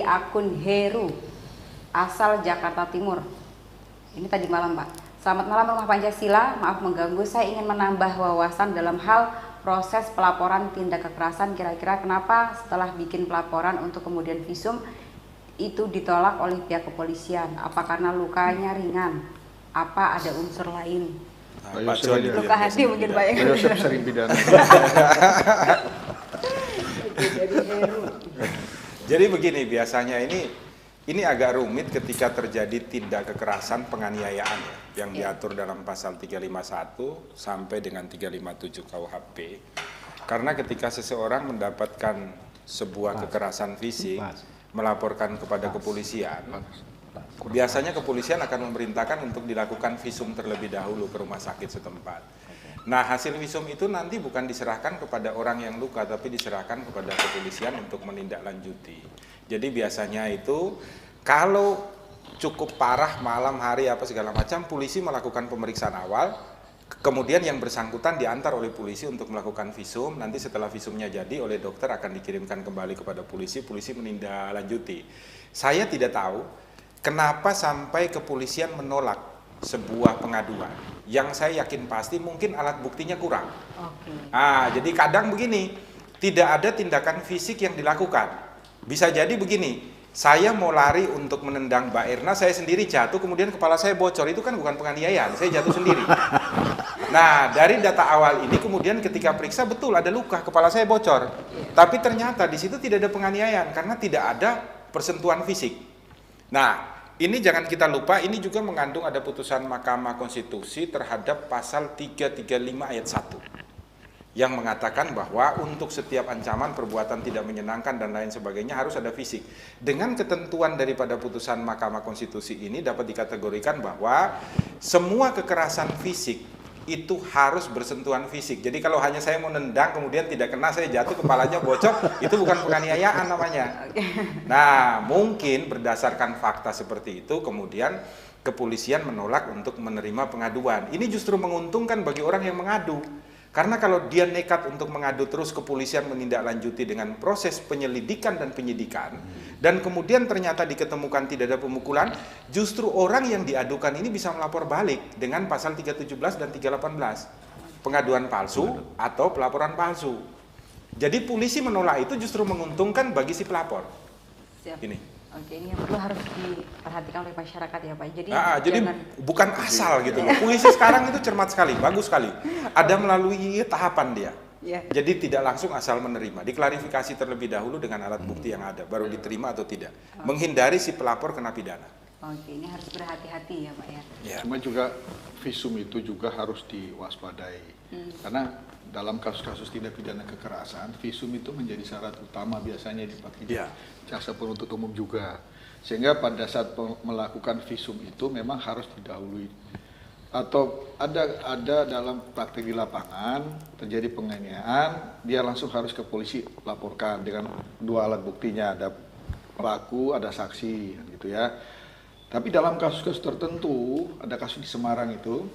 dari akun Heru, asal Jakarta Timur. Ini tadi malam, Pak. Selamat malam Rumah Pancasila, maaf mengganggu, saya ingin menambah wawasan dalam hal proses pelaporan tindak kekerasan. Kira-kira kenapa setelah bikin pelaporan untuk kemudian visum itu ditolak oleh pihak kepolisian? Apa karena lukanya ringan? Apa ada unsur lain? Pak Joni, luka hati mungkin Pak. Pak Yosef sering pidana. Jadi begini, biasanya ini agak rumit ketika terjadi tindak kekerasan penganiayaan yang diatur dalam pasal 351 sampai dengan 357 KUHP. Karena ketika seseorang mendapatkan sebuah kekerasan fisik, melaporkan kepada kepolisian, biasanya kepolisian akan memerintahkan untuk dilakukan visum terlebih dahulu ke rumah sakit setempat. Nah, hasil visum itu nanti bukan diserahkan kepada orang yang luka, tapi diserahkan kepada kepolisian untuk menindaklanjuti. Jadi biasanya itu kalau cukup parah malam hari apa segala macam, polisi melakukan pemeriksaan awal, kemudian yang bersangkutan diantar oleh polisi untuk melakukan visum. Nanti setelah visumnya jadi, oleh dokter akan dikirimkan kembali kepada polisi menindaklanjuti. Saya tidak tahu kenapa sampai kepolisian menolak sebuah pengaduan. Yang saya yakin pasti mungkin alat buktinya kurang. Jadi kadang begini, tidak ada tindakan fisik yang dilakukan. Bisa jadi begini, saya mau lari untuk menendang Mbak Erna, saya sendiri jatuh, kemudian kepala saya bocor, itu kan bukan penganiayaan, saya jatuh sendiri. Nah, dari data awal ini kemudian ketika periksa betul ada luka, kepala saya bocor. Tapi ternyata di situ tidak ada penganiayaan karena tidak ada persentuhan fisik. Nah, ini jangan kita lupa, ini juga mengandung ada putusan Mahkamah Konstitusi terhadap pasal 335 ayat 1 yang mengatakan bahwa untuk setiap ancaman, perbuatan tidak menyenangkan dan lain sebagainya harus ada fisik. Dengan ketentuan daripada putusan Mahkamah Konstitusi ini dapat dikategorikan bahwa semua kekerasan fisik itu harus bersentuhan fisik. Jadi kalau hanya saya mau nendang kemudian tidak kena, saya jatuh kepalanya bocor, itu bukan penganiayaan namanya. Nah, mungkin berdasarkan fakta seperti itu kemudian kepolisian menolak untuk menerima pengaduan. Ini justru menguntungkan bagi orang yang mengadu. Karena kalau dia nekat untuk mengadu terus, kepolisian menindaklanjuti dengan proses penyelidikan dan penyidikan, dan kemudian ternyata diketemukan tidak ada pemukulan, justru orang yang diadukan ini bisa melapor balik dengan pasal 317 dan 318, pengaduan palsu atau pelaporan palsu. Jadi polisi menolak itu justru menguntungkan bagi si pelapor. Siap. Ini. Oke, ini yang perlu harus diperhatikan oleh masyarakat ya Pak. Jadi, jadi bukan asal gitu. Polisi sekarang itu cermat sekali, bagus sekali. Ada melalui tahapan dia. Jadi tidak langsung asal menerima. Diklarifikasi terlebih dahulu dengan alat bukti yang ada, baru diterima atau tidak. Menghindari si pelapor kena pidana. Oke, ini harus berhati-hati ya Pak ya. Cuma juga visum itu juga harus diwaspadai. Karena dalam kasus-kasus tindak pidana kekerasan, visum itu menjadi syarat utama biasanya dipakai jaksa penuntut umum juga. Sehingga pada saat melakukan visum itu memang harus didahului. Atau ada dalam praktek di lapangan terjadi penganiayaan, dia langsung harus ke polisi laporkan dengan dua alat buktinya, ada pelaku, ada saksi, gitu ya. Tapi dalam kasus-kasus tertentu, ada kasus di Semarang itu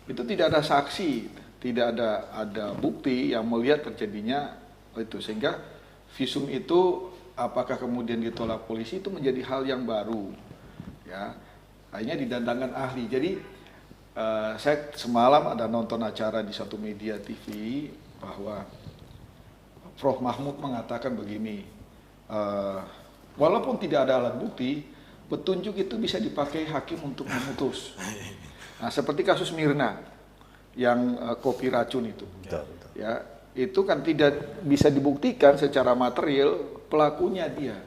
tidak ada saksi, tidak ada bukti yang melihat terjadinya itu, sehingga visum itu apakah kemudian ditolak polisi itu menjadi hal yang baru, ya. Akhirnya didandangkan ahli. Jadi saya semalam ada nonton acara di satu media TV bahwa Prof Mahmud mengatakan begini, walaupun tidak ada alat bukti, petunjuk itu bisa dipakai hakim untuk memutus. Nah, seperti kasus Mirna yang kopi racun itu, ya, itu kan tidak bisa dibuktikan secara material pelakunya dia,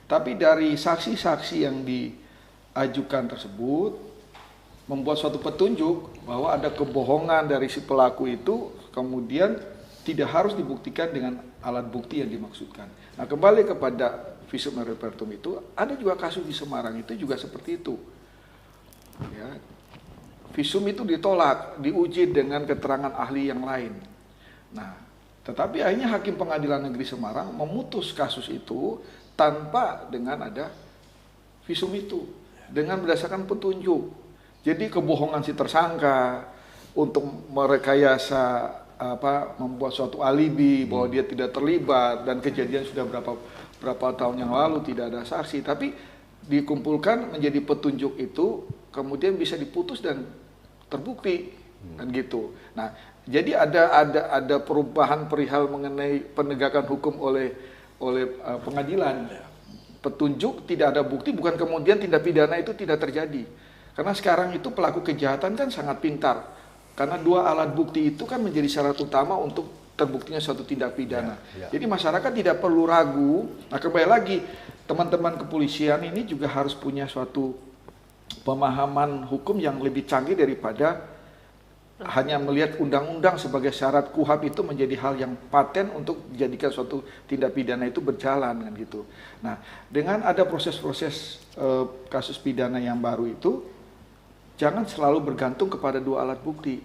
tapi dari saksi-saksi yang diajukan tersebut membuat suatu petunjuk bahwa ada kebohongan dari si pelaku itu, kemudian tidak harus dibuktikan dengan alat bukti yang dimaksudkan. Nah, kembali kepada visum et repertum itu, ada juga kasus di Semarang itu juga seperti itu, ya. Visum itu ditolak, diuji dengan keterangan ahli yang lain. Nah, tetapi akhirnya Hakim Pengadilan Negeri Semarang memutus kasus itu tanpa dengan ada visum itu, dengan berdasarkan petunjuk. Jadi kebohongan si tersangka untuk merekayasa membuat suatu alibi bahwa dia tidak terlibat dan kejadian sudah berapa berapa tahun yang lalu tidak ada saksi, tapi dikumpulkan menjadi petunjuk itu, kemudian bisa diputus dan terbukti, kan gitu. Nah, jadi ada perubahan perihal mengenai penegakan hukum oleh pengadilan. Petunjuk, tidak ada bukti, bukan kemudian tindak pidana itu tidak terjadi. Karena sekarang itu pelaku kejahatan kan sangat pintar. Karena dua alat bukti itu kan menjadi syarat utama untuk terbuktinya suatu tindak pidana. Jadi masyarakat tidak perlu ragu. Nah, kembali lagi, teman-teman kepolisian ini juga harus punya suatu pemahaman hukum yang lebih canggih daripada hanya melihat undang-undang sebagai syarat. KUHP itu menjadi hal yang paten untuk dijadikan suatu tindak pidana itu berjalan, kan gitu. Nah, dengan ada proses-proses kasus pidana yang baru itu, jangan selalu bergantung kepada dua alat bukti.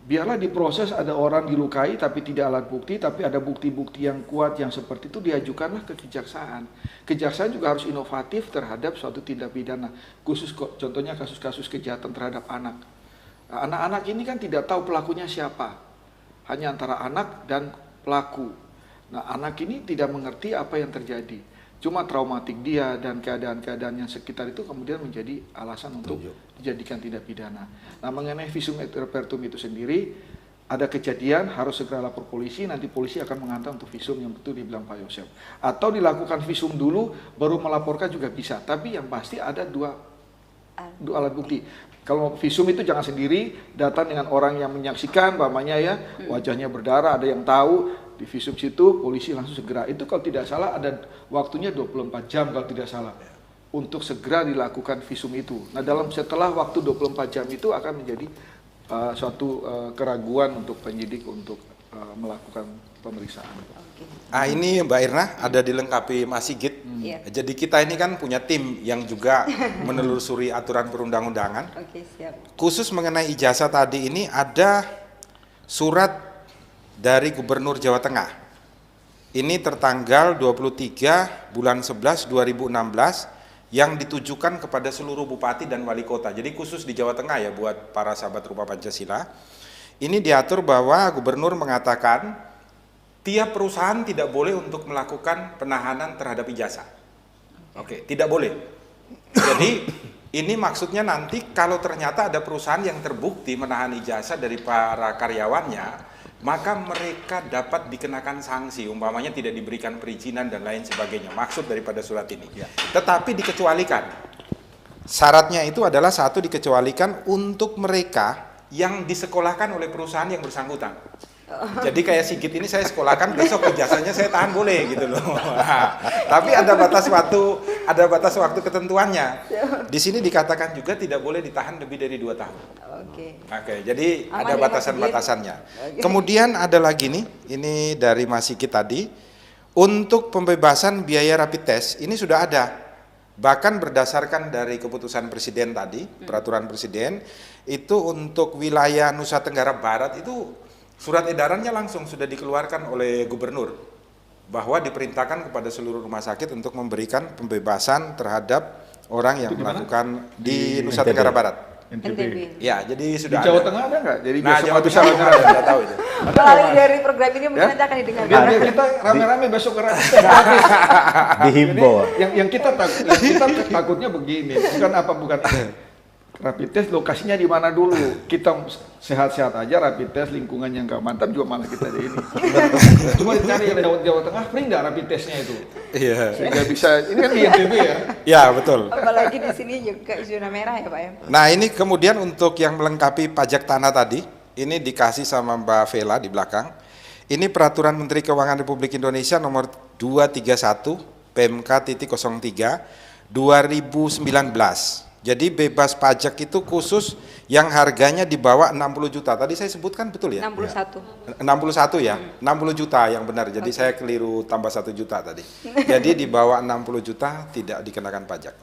Biarlah diproses, ada orang dilukai tapi tidak alat bukti, tapi ada bukti-bukti yang kuat yang seperti itu, diajukanlah ke kejaksaan. Kejaksaan juga harus inovatif terhadap suatu tindak pidana. Khusus contohnya kasus-kasus kejahatan terhadap anak. Anak-anak ini kan tidak tahu pelakunya siapa. Hanya antara anak dan pelaku. Nah, anak ini tidak mengerti apa yang terjadi. Cuma traumatik dia dan keadaan-keadaan yang sekitar itu kemudian menjadi alasan untuk dijadikan tindak pidana. Nah, mengenai visum et repertum itu sendiri, ada kejadian harus segera lapor polisi, nanti polisi akan mengantar untuk visum yang betul dibilang Pak Yosef. Atau dilakukan visum dulu, baru melaporkan juga bisa. Tapi yang pasti ada dua alat bukti. Kalau visum itu jangan sendiri, datang dengan orang yang menyaksikan, umpamanya ya, wajahnya berdarah, ada yang tahu, di visum situ, polisi langsung segera. Itu kalau tidak salah ada waktunya 24 jam kalau tidak salah. Untuk segera dilakukan visum itu. Nah, setelah waktu 24 jam itu akan menjadi suatu keraguan untuk penyidik untuk melakukan pemeriksaan. Ini Mbak Irna ada dilengkapi Mas Sigit. Jadi kita ini kan punya tim yang juga menelusuri aturan perundang-undangan. Siap. Khusus mengenai ijazah tadi ini ada surat dari Gubernur Jawa Tengah. Ini tertanggal 23 bulan 11 2016 yang ditujukan kepada seluruh bupati dan wali kota. Jadi khusus di Jawa Tengah ya buat para sahabat Rumah Pancasila. Ini diatur bahwa gubernur mengatakan tiap perusahaan tidak boleh untuk melakukan penahanan terhadap ijazah. Tidak boleh. Jadi ini maksudnya nanti kalau ternyata ada perusahaan yang terbukti menahan ijazah dari para karyawannya, maka mereka dapat dikenakan sanksi, umpamanya tidak diberikan perizinan dan lain sebagainya. Maksud daripada surat ini. Tetapi dikecualikan. Syaratnya itu adalah satu, dikecualikan untuk mereka yang disekolahkan oleh perusahaan yang bersangkutan. Jadi kayak Sigit ini saya sekolahkan, besok ijazahnya saya tahan boleh gitu loh. Tapi ada batas waktu ketentuannya. Di sini dikatakan juga tidak boleh ditahan lebih dari 2 tahun. Jadi ada batasan-batasannya. Kemudian ada lagi nih, ini dari Mas Sigit tadi, untuk pembebasan biaya rapid test ini sudah ada. Bahkan berdasarkan dari keputusan Presiden tadi, peraturan Presiden, itu untuk wilayah Nusa Tenggara Barat itu surat edarannya langsung sudah dikeluarkan oleh gubernur bahwa diperintahkan kepada seluruh rumah sakit untuk memberikan pembebasan terhadap orang yang melakukan di Nusa Tenggara Barat. NTB. Ya, jadi sudah di Jawa ada. Tengah ada nggak? Jadi Nah, besok Jawa bisa Tengah nggak tahu itu. Melalui dari program ini mungkin nanti akan didengarkan. Biar kita rame-rame besok ke dihimbau. Yang kita takutnya begini, bukan rapid test lokasinya di mana dulu. Kita sehat-sehat aja rapid test, lingkungan yang nggak mantap juga malah kita di ini. Cuma dicari yang Jawa Tengah free nggak rapid testnya itu. Iya. Sehingga bisa, ini kan di NTB ya. Ya, betul. Apalagi di sini juga zona merah ya Pak ya. Nah, ini kemudian untuk yang melengkapi pajak tanah tadi, ini dikasih sama Mbak Vela di belakang. Ini Peraturan Menteri Keuangan Republik Indonesia nomor 231 PMK.03 2019. Jadi bebas pajak itu khusus yang harganya di bawah 60 juta. Tadi saya sebutkan betul ya? 61. 61 ya? 60 juta yang benar. Jadi saya keliru tambah 1 juta tadi. Jadi di bawah 60 juta tidak dikenakan pajak.